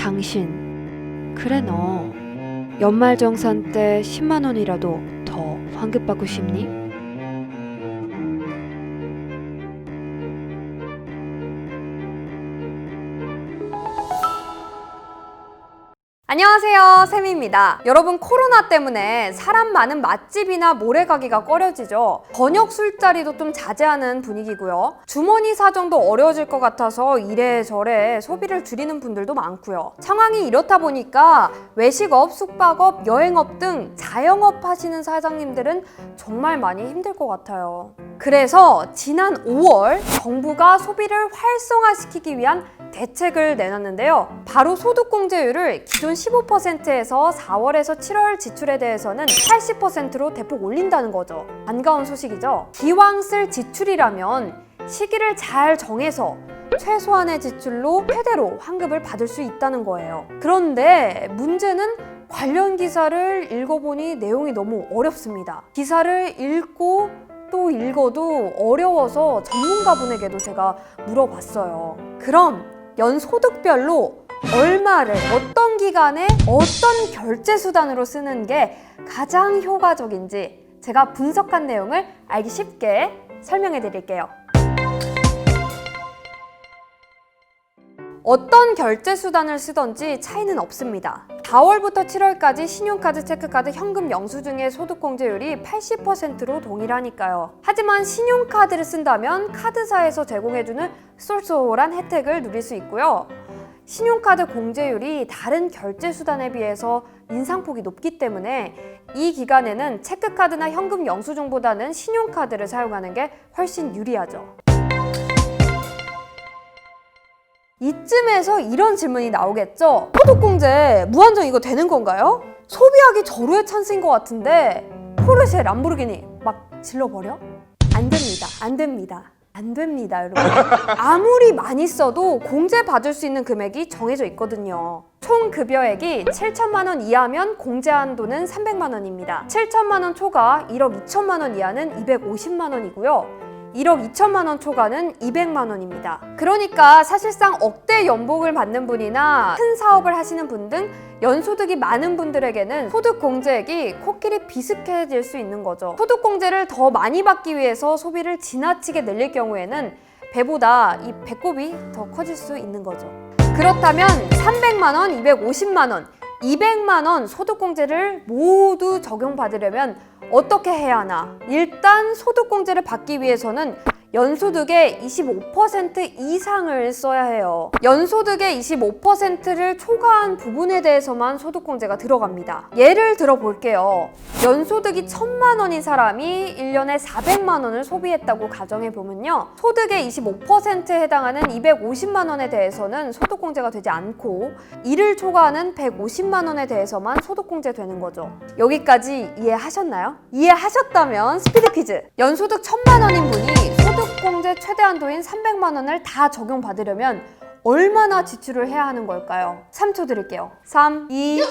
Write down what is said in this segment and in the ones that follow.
당신, 그래 너 연말정산 때 10만 원이라도 더 환급받고 싶니? 안녕하세요, 쌤입니다. 여러분, 코로나 때문에 사람 많은 맛집이나 모래 가기가 꺼려지죠. 저녁 술자리도 좀 자제하는 분위기고요. 주머니 사정도 어려워질 것 같아서 이래저래 소비를 줄이는 분들도 많고요. 상황이 이렇다 보니까 외식업, 숙박업, 여행업 등 자영업 하시는 사장님들은 정말 많이 힘들 것 같아요. 그래서 지난 5월 정부가 소비를 활성화시키기 위한 대책을 내놨는데요. 바로 소득공제율을 기존 15%에서 4월에서 7월 지출에 대해서는 80%로 대폭 올린다는 거죠. 반가운 소식이죠. 기왕 쓸 지출이라면 시기를 잘 정해서 최소한의 지출로 최대로 환급을 받을 수 있다는 거예요. 그런데 문제는 관련 기사를 읽어보니 내용이 너무 어렵습니다. 기사를 읽고 또 읽어도 어려워서 전문가분에게도 제가 물어봤어요. 그럼 연소득별로 얼마를 어떤 기간에 어떤 결제 수단으로 쓰는 게 가장 효과적인지 제가 분석한 내용을 알기 쉽게 설명해 드릴게요. 어떤 결제 수단을 쓰던지 차이는 없습니다. 4월부터 7월까지 신용카드, 체크카드, 현금, 영수증의 소득공제율이 80%로 동일하니까요. 하지만 신용카드를 쓴다면 카드사에서 제공해주는 쏠쏠한 혜택을 누릴 수 있고요. 신용카드 공제율이 다른 결제 수단에 비해서 인상폭이 높기 때문에 이 기간에는 체크카드나 현금, 영수증보다는 신용카드를 사용하는 게 훨씬 유리하죠. 이쯤에서 이런 질문이 나오겠죠? 소득공제 무한정 이거 되는 건가요? 소비하기 절호의 찬스인 것 같은데 포르쉐, 람보르기니 막 질러버려? 안 됩니다. 안 됩니다. 안 됩니다, 여러분. 아무리 많이 써도 공제 받을 수 있는 금액이 정해져 있거든요. 총 급여액이 7천만 원 이하면 공제 한도는 300만 원입니다. 7천만 원 초과 1억 2천만 원 이하는 250만 원이고요. 1억 2천만 원 초과는 200만 원입니다. 그러니까 사실상 억대 연봉을 받는 분이나 큰 사업을 하시는 분 등 연소득이 많은 분들에게는 소득공제액이 코끼리 비슷해질 수 있는 거죠. 소득공제를 더 많이 받기 위해서 소비를 지나치게 늘릴 경우에는 배보다 이 배꼽이 더 커질 수 있는 거죠. 그렇다면 300만 원, 250만 원, 200만 원 소득공제를 모두 적용받으려면 어떻게 해야 하나? 일단 소득공제를 받기 위해서는 연소득의 25% 이상을 써야 해요. 연소득의 25%를 초과한 부분에 대해서만 소득공제가 들어갑니다. 예를 들어 볼게요. 연소득이 1,000만 원인 사람이 1년에 400만 원을 소비했다고 가정해보면요. 소득의 25%에 해당하는 250만 원에 대해서는 소득공제가 되지 않고 이를 초과하는 150만 원에 대해서만 소득공제 되는 거죠. 여기까지 이해하셨나요? 이해하셨다면 스피드 퀴즈! 연소득 1,000만 원인 분이 소득공제 최대 한도인 300만 원을 다 적용받으려면 얼마나 지출을 해야 하는 걸까요? 3초 드릴게요. 3, 2...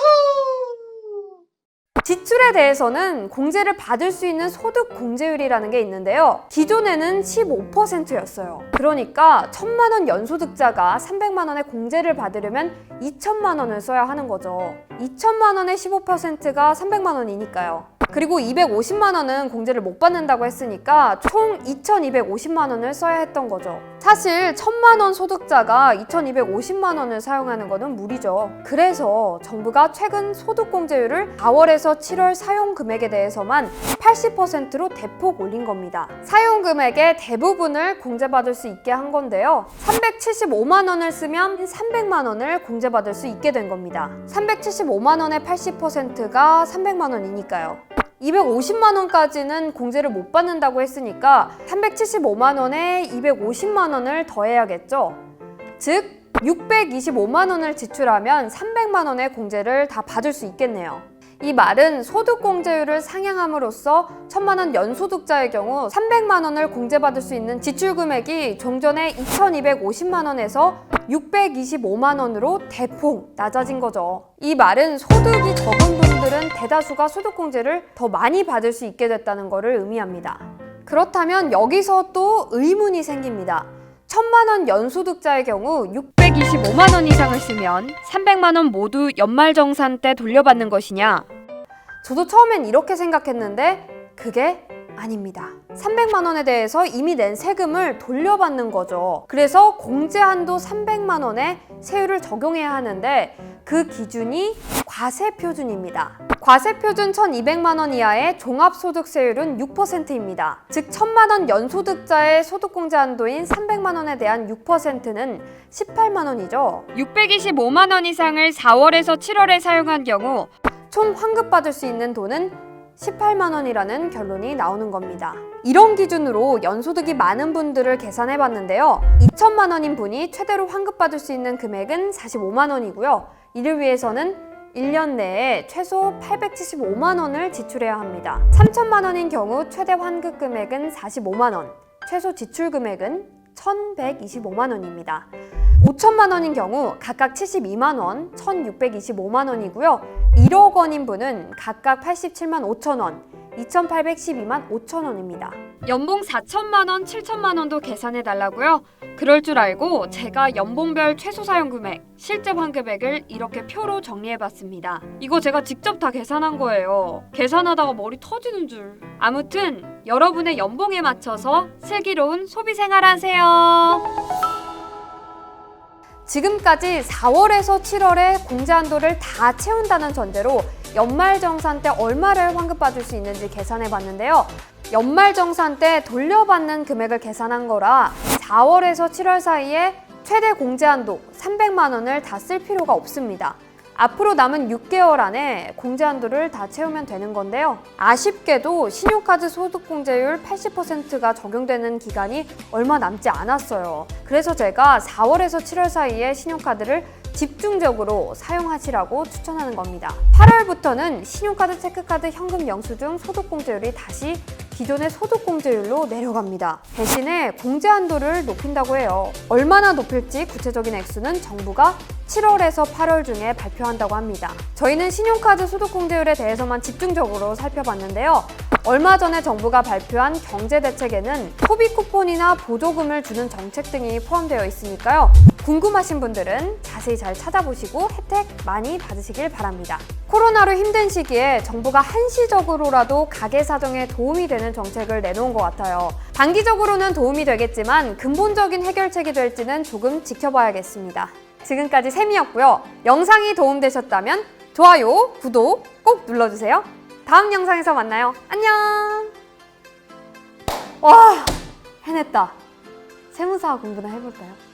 지출에 대해서는 공제를 받을 수 있는 소득 공제율이라는 게 있는데요. 기존에는 15%였어요. 그러니까 1,000만 원 연소득자가 300만 원의 공제를 받으려면 2천만 원을 써야 하는 거죠. 2천만 원의 15%가 300만 원이니까요. 그리고 250만 원은 공제를 못 받는다고 했으니까 총 2,250만 원을 써야 했던 거죠. 사실 1,000만 원 소득자가 2,250만 원을 사용하는 거는 무리죠. 그래서 정부가 최근 소득공제율을 4월에서 7월 사용금액에 대해서만 80%로 대폭 올린 겁니다. 사용금액의 대부분을 공제받을 수 있게 한 건데요. 375만 원을 쓰면 300만 원을 공제받을 수 있게 된 겁니다. 375만 원의 80%가 300만 원이니까요. 250만 원까지는 공제를 못 받는다고 했으니까 375만 원에 250만 원을 더해야겠죠. 즉 625만 원을 지출하면 300만 원의 공제를 다 받을 수 있겠네요. 이 말은 소득공제율을 상향함으로써 1,000만 원 연소득자의 경우 300만 원을 공제받을 수 있는 지출 금액이 종전의 2,250만 원에서 625만 원으로 대폭 낮아진 거죠. 이 말은 소득이 적은 분들은 대다수가 소득공제를 더 많이 받을 수 있게 됐다는 것을 의미합니다. 그렇다면 여기서 또 의문이 생깁니다. 1000만 원 연소득자의 경우 625만 원 이상을 쓰면 300만 원 모두 연말정산 때 돌려받는 것이냐? 저도 처음엔 이렇게 생각했는데 그게 아닙니다. 300만 원에 대해서 이미 낸 세금을 돌려받는 거죠. 그래서 공제 한도 300만 원에 세율을 적용해야 하는데 그 기준이 과세표준입니다. 과세표준 1200만 원 이하의 종합소득세율은 6%입니다. 즉 1000만 원 연소득자의 소득공제 한도인 300만 원에 대한 6%는 18만 원이죠. 625만 원 이상을 4월에서 7월에 사용한 경우 총 환급받을 수 있는 돈은 18만 원이라는 결론이 나오는 겁니다. 이런 기준으로 연소득이 많은 분들을 계산해 봤는데요. 2천만 원인 분이 최대로 환급받을 수 있는 금액은 45만 원이고요. 이를 위해서는 1년 내에 최소 875만 원을 지출해야 합니다. 3천만 원인 경우 최대 환급 금액은 45만 원, 최소 지출 금액은 1,125만 원입니다. 5천만 원인 경우 각각 72만 원, 1,625만 원이고요. 1억 원인 분은 각각 87만 5천 원, 2,812만 5천 원입니다. 연봉 4천만 원, 7천만 원도 계산해 달라고요? 그럴 줄 알고 제가 연봉별 최소 사용 금액, 실제 환급액을 이렇게 표로 정리해 봤습니다. 이거 제가 직접 다 계산한 거예요. 계산하다가 머리 터지는 줄. 아무튼 여러분의 연봉에 맞춰서 슬기로운 소비 생활하세요. 지금까지 4월에서 7월에 공제 한도를 다 채운다는 전제로 연말정산 때 얼마를 환급받을 수 있는지 계산해 봤는데요. 연말정산 때 돌려받는 금액을 계산한 거라 4월에서 7월 사이에 최대 공제 한도 300만 원을 다 쓸 필요가 없습니다. 앞으로 남은 6개월 안에 공제 한도를 다 채우면 되는 건데요. 아쉽게도 신용카드 소득공제율 80%가 적용되는 기간이 얼마 남지 않았어요. 그래서 제가 4월에서 7월 사이에 신용카드를 집중적으로 사용하시라고 추천하는 겁니다. 8월부터는 신용카드, 체크카드, 현금, 영수증 소득공제율이 다시 기존의 소득공제율로 내려갑니다. 대신에 공제 한도를 높인다고 해요. 얼마나 높일지 구체적인 액수는 정부가 7월에서 8월 중에 발표한다고 합니다. 저희는 신용카드 소득공제율에 대해서만 집중적으로 살펴봤는데요. 얼마 전에 정부가 발표한 경제대책에는 소비 쿠폰이나 보조금을 주는 정책 등이 포함되어 있으니까요. 궁금하신 분들은 자세히 잘 찾아보시고 혜택 많이 받으시길 바랍니다. 코로나로 힘든 시기에 정부가 한시적으로라도 가게 사정에 도움이 되는 정책을 내놓은 것 같아요. 단기적으로는 도움이 되겠지만 근본적인 해결책이 될지는 조금 지켜봐야겠습니다. 지금까지 샘이었고요. 영상이 도움되셨다면 좋아요, 구독 꼭 눌러주세요. 다음 영상에서 만나요. 안녕! 와, 해냈다. 세무사 공부나 해볼까요?